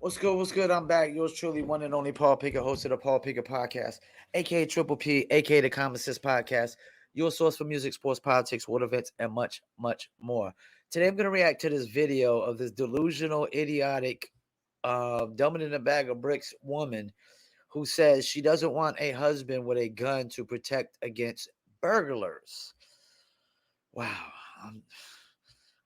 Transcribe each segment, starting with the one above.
What's good? What's good? I'm back. Yours truly, one and only Paul Pickett, host of the Paul Pickett Podcast, aka Triple P, aka the Common Sense Podcast, your source for music, sports, politics, world events, and much, much more. Today, I'm going to react to this video of this delusional, idiotic, dumbing in a bag of bricks woman who says she doesn't want a husband with a gun to protect against burglars. Wow. I'm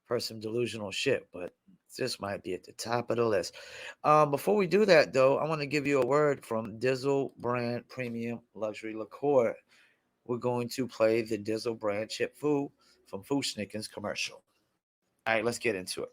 for some delusional shit, but this might be at the top of the list. Before we do that, though, I want to give you a word from Dizzle brand premium luxury liqueur. We're going to play the Dizzle brand chip foo from Fooshnicken's commercial. All right, let's get into it.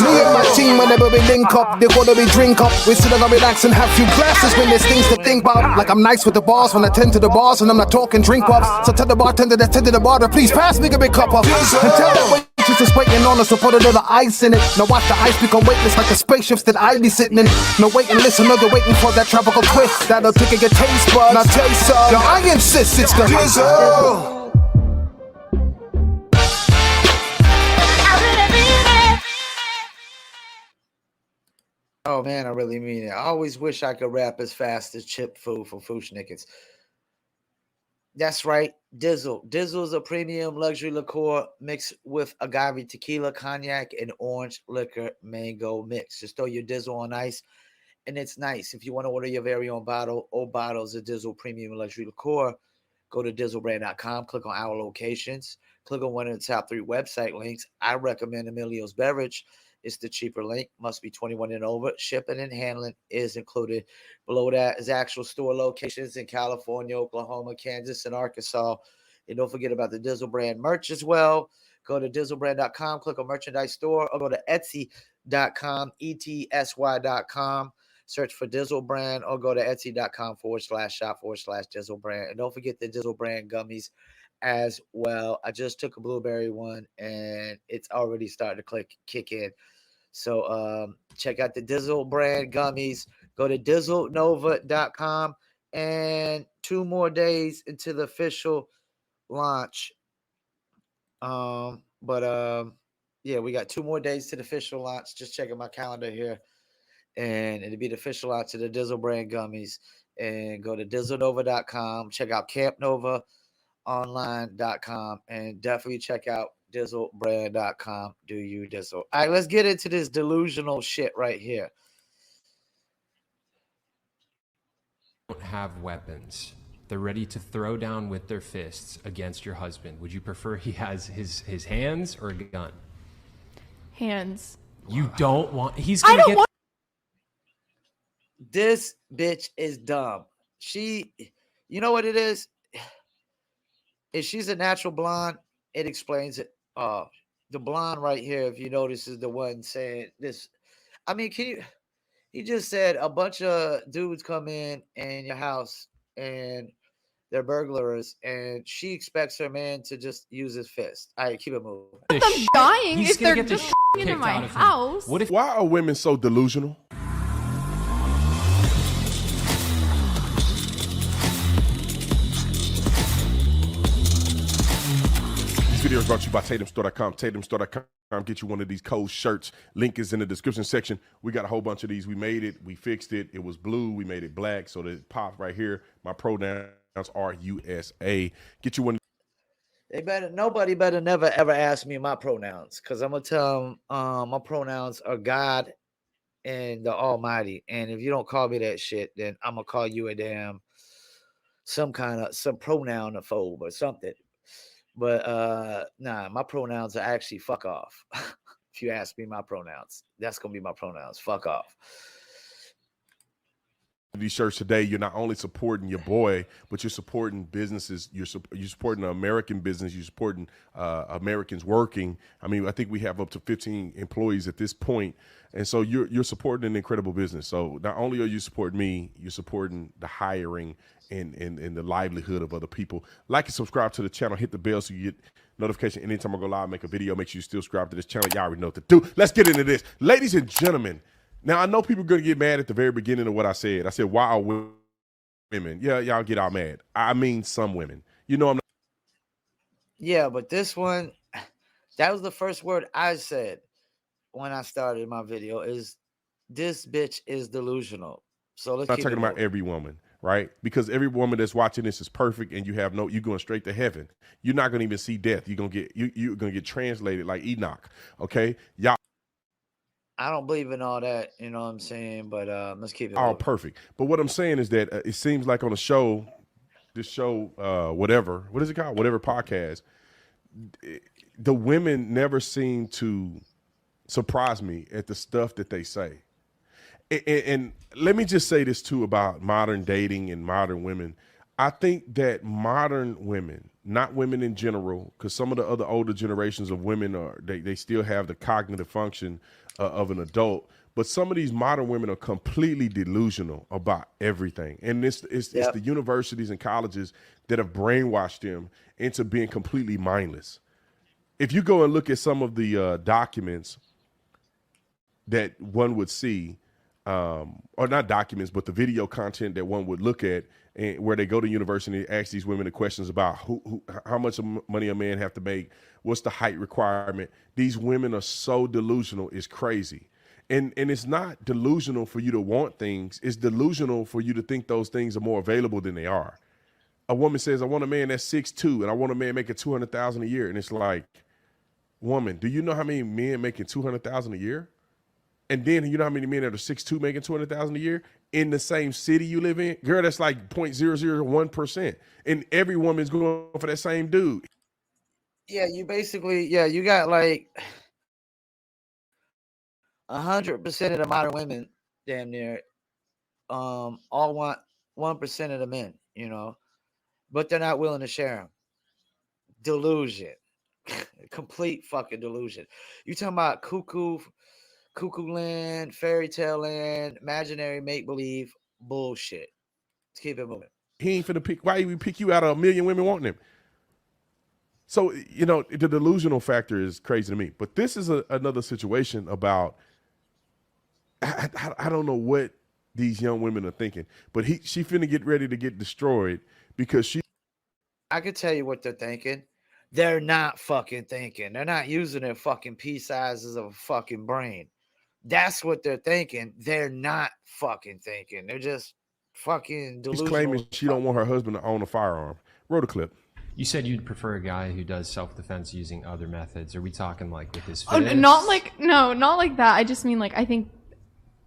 Me and my team, whenever we link up, they gotta be drink up. We sit down, relax and have few glasses when there's things to think about. Like I'm nice with the boss when I tend to the bars and I'm not talking drink ups. So tell the bartender that tend to the bar to please pass me a big cup up. And tell that waitress is waiting on us to put a little ice in it. Now watch the ice become weightless like the spaceships that I be sitting in. No wait and listen, no, they're waiting for that tropical twist that'll tickle your taste buds. Now taste some. Yo, I insist it's the Dizzle. Oh man, I really mean it. I always wish I could rap as fast as Chip Foo from Fooshnickens. That's right, Dizzle. Dizzle is a premium luxury liqueur mixed with agave tequila, cognac, and orange liquor mango mix. Just throw your Dizzle on ice, and it's nice. If you want to order your very own bottle or bottles of Dizzle premium luxury liqueur, go to dizzlebrand.com, click on our locations, click on one of the top 3 website links. I recommend Emilio's Beverage. It's the cheaper link, must be 21 and over. Shipping and handling is included. Below that is actual store locations in California, Oklahoma, Kansas, and Arkansas. And don't forget about the Dizzle brand merch as well. Go to dizzlebrand.com, click on merchandise store, or go to etsy.com, etsy.com. Search for Dizzle brand, or go to etsy.com/shop/Dizzle brand. And don't forget the Dizzle brand gummies as well. I just took a blueberry one and it's already starting to kick in. So check out the Dizzle brand gummies. Go to dizzlenova.com, and 2 more days into the official launch. Yeah, we got 2 more days to the official launch. Just checking my calendar here. And it'll be the official launch of the Dizzle brand gummies. And go to dizzlenova.com. Check out campnovaonline.com, and definitely check out dizzlebrand.com. Do you Dizzle? All right, let's get into this delusional shit right here. Don't have weapons. They're ready to throw down with their fists against your husband. Would you prefer he has his hands or a gun? Hands. You don't want. He's gonna get. This bitch is dumb. You know what it is? If she's a natural blonde, it explains it. The blonde right here, if you notice, is the one saying this. I mean, he just said a bunch of dudes come in your house and they're burglars, and she expects her man to just use his fist. All right, keep it moving. I'm dying if they're just into my house. Why are women so delusional? This video is brought to you by TatumStore.com. TatumStore.com. Get you one of these cold shirts. Link is in the description section. We got a whole bunch of these. We made it. We fixed it. It was blue. We made it black. So that it popped right here. My pronouns are USA. Get you one. Nobody better never ever ask me my pronouns, because I'm going to tell them my pronouns are God and the Almighty. And if you don't call me that shit, then I'm going to call you a damn some pronoun-ophobe or something. But nah, my pronouns are actually fuck off. If you ask me my pronouns, that's gonna be my pronouns. Fuck off. These shirts today, you're not only supporting your boy, but you're supporting businesses. You're supporting an American business. You're supporting Americans working. I mean, I think we have up to 15 employees at this point, and so you're supporting an incredible business. So not only are you supporting me, you're supporting the hiring and the livelihood of other people. Like and subscribe to the channel. Hit the bell so you get notification anytime I go live, make a video. Make sure you still subscribe to this channel. Y'all already know what to do. Let's get into this, ladies and gentlemen. Now, I know people are going to get mad at the very beginning of what I said. I said, why are women? Yeah, y'all get all mad. I mean, some women. You know, I'm not. Yeah, but this one, That was the first word I said when I started my video is this bitch is delusional. So let's I'm not keep talking it about moving. every woman, right? Because every woman that's watching this is perfect, and you're going straight to heaven. You're not gonna even see death. You're gonna get translated like Enoch. Okay, y'all I don't believe in all that, you know what I'm saying? But let's keep it all moving. perfect. But what I'm saying is that it seems like on a show, whatever, what is it called? Whatever podcast, the women never seem to surprise me at the stuff that they say. And let me just say this too about modern dating and modern women. I think that modern women, not women in general, because some of the other older generations of women they still have the cognitive function of an adult, but some of these modern women are completely delusional about everything, and it's the universities and colleges that have brainwashed them into being completely mindless. If you go and look at some of the documents that one would see, or not documents, but the video content that one would look at, and where they go to university and ask these women the questions about how much money a man have to make, what's the height requirement. These women are so delusional, it's crazy. And it's not delusional for you to want things. It's delusional for you to think those things are more available than they are. A woman says, I want a man that's 6'2", and I want a man making $200,000 a year. And it's like, woman, do you know how many men making $200,000 a year? And then you know how many men that are 6'2" making $200,000 a year in the same city you live in? Girl, that's like 0.001%. And every woman's going for that same dude. Yeah, you got like 100% of the modern women, damn near, all want 1% of the men, you know, but they're not willing to share them. Delusion, complete fucking delusion. You talking about cuckoo land, fairy tale land, imaginary make believe bullshit. Let's keep it moving. He ain't finna pick. Why he pick you out of a million women wanting him? So, you know, the delusional factor is crazy to me. But this is another situation about, I don't know what these young women are thinking, but she finna get ready to get destroyed because I could tell you what they're thinking. They're not fucking thinking. They're not using their fucking pea sizes of a fucking brain. That's what they're thinking. They're not fucking thinking. They're just fucking delusional. She's claiming she don't want her husband to own a firearm. Roll the clip. You said you'd prefer a guy who does self-defense using other methods. Are we talking like with his Oh, fists? not like that. I just mean like I think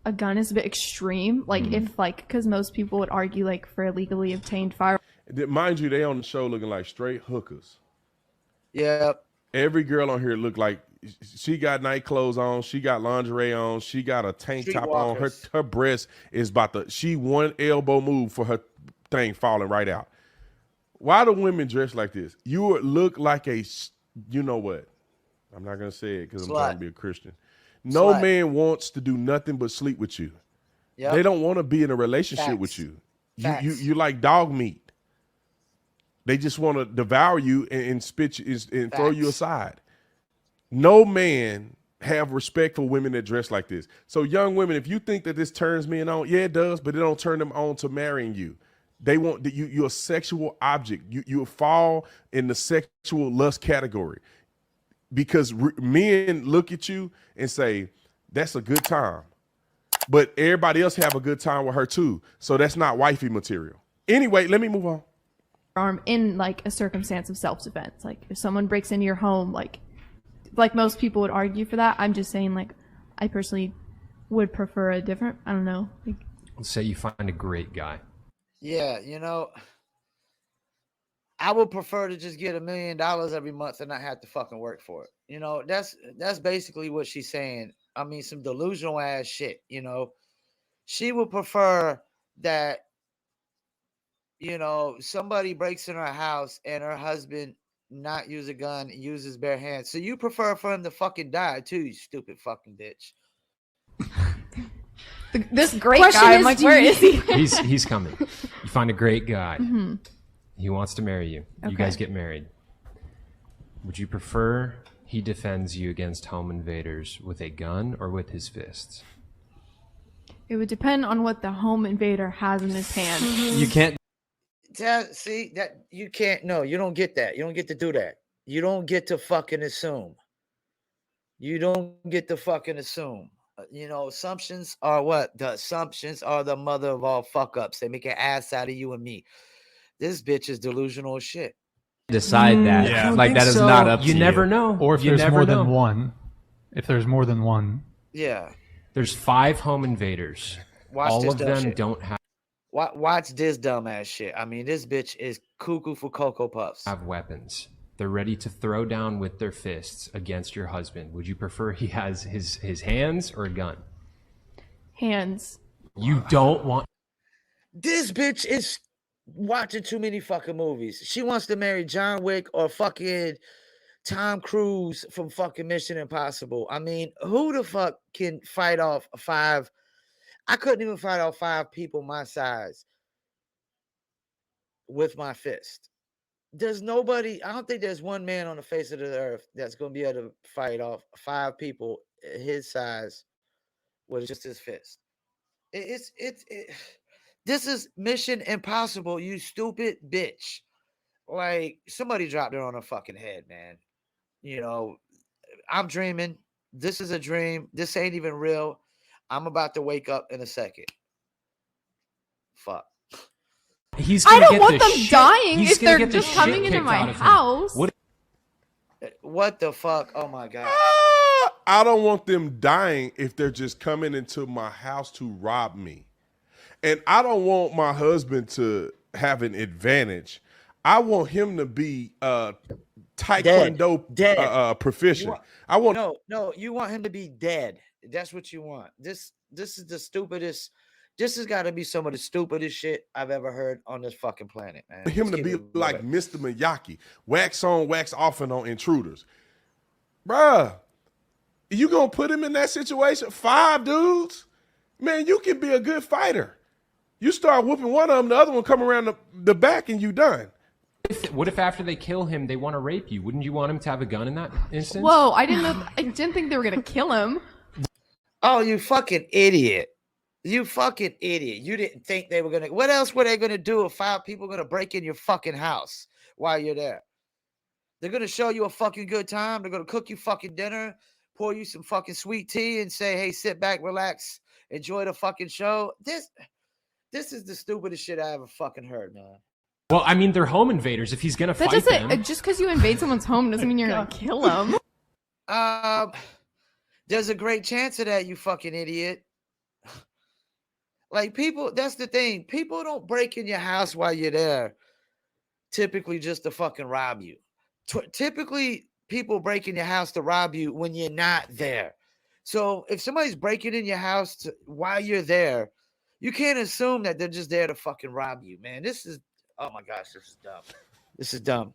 a gun is a bit extreme. Like if like because most people would argue like for a legally obtained firearm. Mind you, they on the show looking like straight hookers. Yep. Every girl on here look like she got night clothes on. She got lingerie on. She got a tank top on. Her breast is she one elbow move for her thing falling right out. Why do women dress like this? You would look like you know what? I'm not going to say it because I'm trying to be a Christian. No man wants to do nothing but sleep with you. Yep. They don't want to be in a relationship with you. You like dog meat. They just want to devour you and spit you and throw you aside. No man have respect for women that dress like this. So young women, if you think that this turns men on, yeah, it does, but it don't turn them on to marrying you. They want that you're a sexual object. You fall in the sexual lust category because men look at you and say, that's a good time. But everybody else have a good time with her too. So that's not wifey material. Anyway, let me move on. In like a circumstance of self-defense, like if someone breaks into your home, like most people would argue for that. I'm just saying, like, I personally would prefer a different. I don't know. Like, let's say you find a great guy. Yeah, you know, I would prefer to just get $1 million every month and not have to fucking work for it. You know, that's basically what she's saying. I mean, some delusional ass shit. You know, she would prefer that. You know, somebody breaks in her house and her husband not use a gun, uses bare hands. So you prefer for him to fucking die too, you stupid fucking bitch. This great guy, I'm like, where is he? He's coming. You find a great guy. Mm-hmm. He wants to marry you. Okay. You guys get married. Would you prefer he defends you against home invaders with a gun or with his fists? It would depend on what the home invader has in his hand. You can't. See that you can't. No, you don't get that. You don't get to do that. You don't get to fucking assume. You don't get to fucking assume. You know, assumptions are what? The assumptions are the mother of all fuck ups. They make an ass out of you and me. This bitch is delusional as shit. Decide that. I don't Like think that is so. not up to you. you. Never know. Or if you there's never more know. than one. If there's more than one. Yeah. There's 5 home invaders. Watch All this of dumb them shit. don't have Watch this dumbass shit. I mean, this bitch is cuckoo for Cocoa Puffs. weapons. They're ready to throw down with their fists against your husband. Would you prefer he has his hands or a gun? Hands. You don't want. This bitch is watching too many fucking movies. She wants to marry John Wick or fucking Tom Cruise from fucking Mission Impossible. I mean, who the fuck can fight off 5? I couldn't even fight off 5 people my size with my fist. There's nobody, I don't think there's one man on the face of the earth that's going to be able to fight off 5 people his size with just his fist. This is Mission Impossible, you stupid bitch. Like, somebody dropped it on her fucking head, man. You know, I'm dreaming. This is a dream. This ain't even real. I'm about to wake up in a second. Fuck. I don't want them dying if they're just coming into my house. What the fuck? Oh my God. I don't want them dying if they're just coming into my house to rob me. And I don't want my husband to have an advantage. I want him to be Taekwondo proficient. I want no, you want him to be dead. That's what you want. This is the stupidest. This has got to be some of the stupidest shit I've ever heard on this fucking planet, man. him to be like Mr. Miyagi, wax on, wax off, and on intruders. Bruh, you gonna put him in that situation? 5 dudes? Man, you can be a good fighter. You start whooping one of them, the other one come around the back, and you done. What if after they kill him, they want to rape you? Wouldn't you want him to have a gun in that instance? Whoa, I didn't think they were gonna kill him. Oh, you fucking idiot. You fucking idiot. You didn't think they were going to. What else were they going to do if 5 people going to break in your fucking house while you're there? They're going to show you a fucking good time. They're going to cook you fucking dinner, pour you some fucking sweet tea, and say, hey, sit back, relax, enjoy the fucking show. This is the stupidest shit I ever fucking heard, man. Well, I mean, they're home invaders. If he's going to fight them. Just because you invade someone's home doesn't mean you're going to kill them. There's a great chance of that, you fucking idiot. Like, people, that's the thing. People don't break in your house while you're there, typically just to fucking rob you. Typically, people break in your house to rob you when you're not there. So if somebody's breaking in your house while you're there, you can't assume that they're just there to fucking rob you, man. This is, oh my gosh, this is dumb. This is dumb.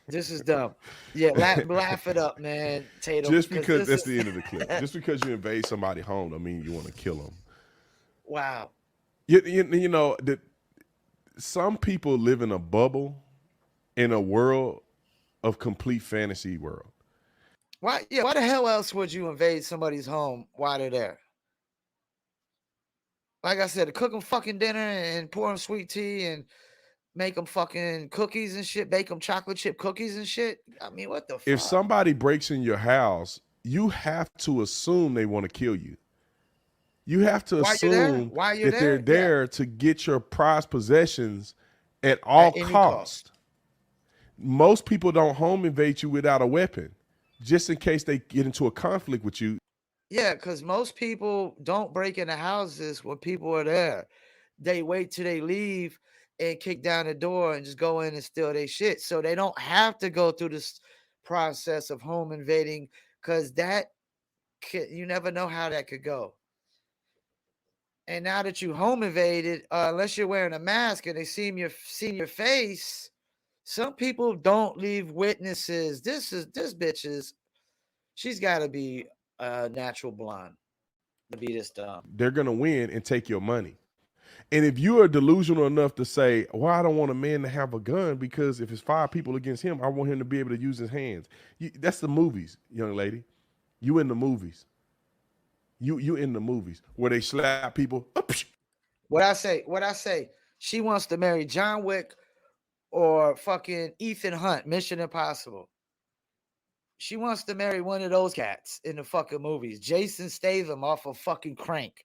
This is dumb. Yeah, laugh it up, man, Tatum. Just because that's the end of the clip. Just because you invade somebody's home don't mean you want to kill them. Wow. You know, some people live in a bubble in a world of complete fantasy world. Why the hell else would you invade somebody's home while they're there? Like I said, to cook them fucking dinner and pour them sweet tea and make them fucking cookies and shit, bake them chocolate chip cookies and shit. I mean, what the fuck? If somebody breaks in your house, you have to assume they want to kill you. You have to assume that they're there to get your prized possessions at all costs. Most people don't home invade you without a weapon, just in case they get into a conflict with you. Yeah, because most people don't break into houses when people are there. They wait till they leave and kick down the door and just go in and steal their shit. So they don't have to go through this process of home invading, because you never know how that could go. And now that you home invaded, unless you're wearing a mask and they see your face, some people don't leave witnesses. This bitch is, she's got to be a natural blonde to be this dumb. They're gonna win and take your money. And if you are delusional enough to say, well, I don't want a man to have a gun because if it's 5 people against him, I want him to be able to use his hands. That's the movies, young lady. You in the movies. You in the movies where they slap people. What I say, she wants to marry John Wick or fucking Ethan Hunt, Mission Impossible. She wants to marry one of those cats in the fucking movies. Jason Statham off of fucking Crank.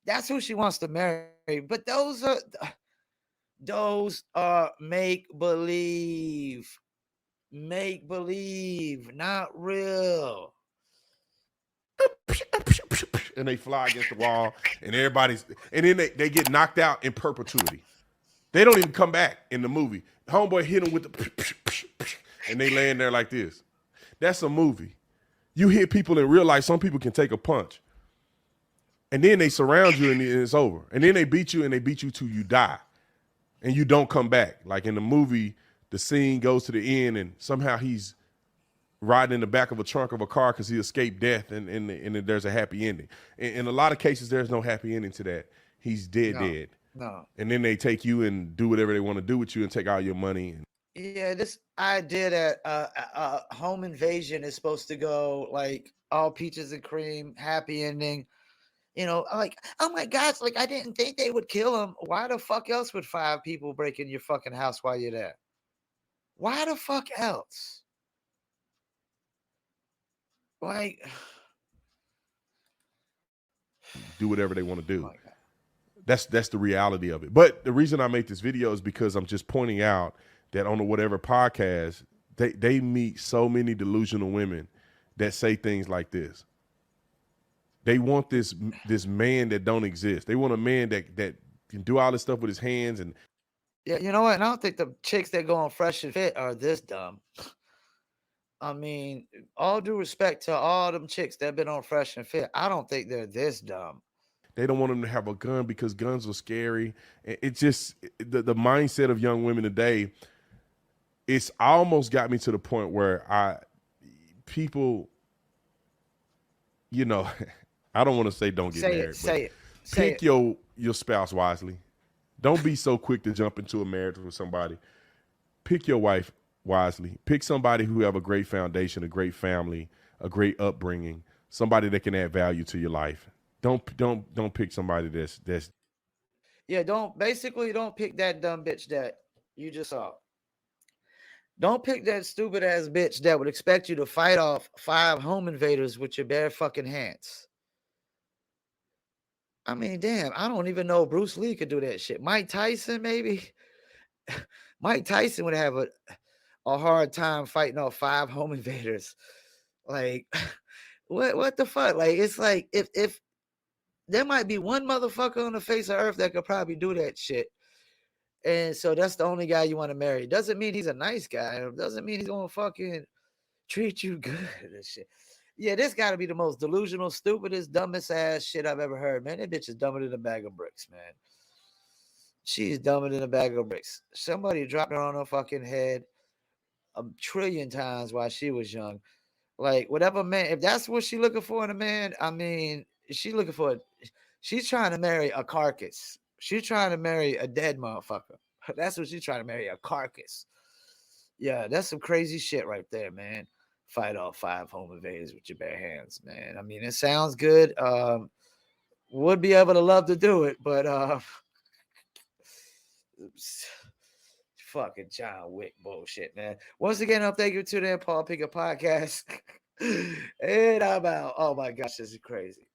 That's who she wants to marry. But those are make believe. Make believe, not real. And they fly against the wall, and then they get knocked out in perpetuity. They don't even come back in the movie. Homeboy hit them with the and they laying there like this. That's a movie. You hit people in real life, some people can take a punch. And then they surround you and it's over. And then they beat you till you die. And you don't come back. Like in the movie, the scene goes to the end and somehow he's riding in the back of a trunk of a car because he escaped death and there's a happy ending. In a lot of cases, there's no happy ending to that. He's dead. No. And then they take you and do whatever they want to do with you and take all your money. Yeah, this idea that home invasion is supposed to go like all peaches and cream, happy ending. You know, like, oh my gosh, like I didn't think they would kill him. Why the fuck else would 5 people break in your fucking house while you're there? Why the fuck else? Like, do whatever they want to do. That's the reality of it. But the reason I make this video is because I'm just pointing out that on the Whatever podcast, they meet so many delusional women that say things like this. They want this man that don't exist. They want a man that can do all this stuff with his hands. And yeah, you know what? And I don't think the chicks that go on Fresh and Fit are this dumb. I mean, all due respect to all them chicks that have been on Fresh and Fit, I don't think they're this dumb. They don't want them to have a gun because guns are scary. It's just the mindset of young women today. It's almost got me to the point where people, you know, I don't want to say don't get married. Say it. Pick your spouse wisely. Don't be so quick to jump into a marriage with somebody. Pick your wife wisely. Pick somebody who have a great foundation, a great family, a great upbringing, somebody that can add value to your life. Don't pick somebody that's yeah, don't pick that dumb bitch that you just saw. Don't pick that stupid ass bitch that would expect you to fight off 5 home invaders with your bare fucking hands. I mean, damn, I don't even know Bruce Lee could do that shit. Mike Tyson, maybe. Mike Tyson would have a hard time fighting off 5 home invaders. Like, what the fuck? Like, it's like if there might be one motherfucker on the face of earth that could probably do that shit. And so that's the only guy you want to marry. Doesn't mean he's a nice guy. It doesn't mean he's gonna fucking treat you good and shit. Yeah, this got to be the most delusional, stupidest, dumbest ass shit I've ever heard, man. That bitch is dumber than a bag of bricks, man. She's dumber than a bag of bricks. Somebody dropped her on her fucking head 1 trillion times while she was young. Like, whatever man, if that's what she's looking for in a man, I mean, she's trying to marry a carcass. She's trying to marry a dead motherfucker. That's what she's trying to marry, a carcass. Yeah, that's some crazy shit right there, man. Fight off 5 home invaders with your bare hands, man. I mean, it sounds good. Would be able to love to do it, but fucking John Wick bullshit, man. Once again, thank you to the Paul Pickett podcast. And I'm out. Oh my gosh, this is crazy.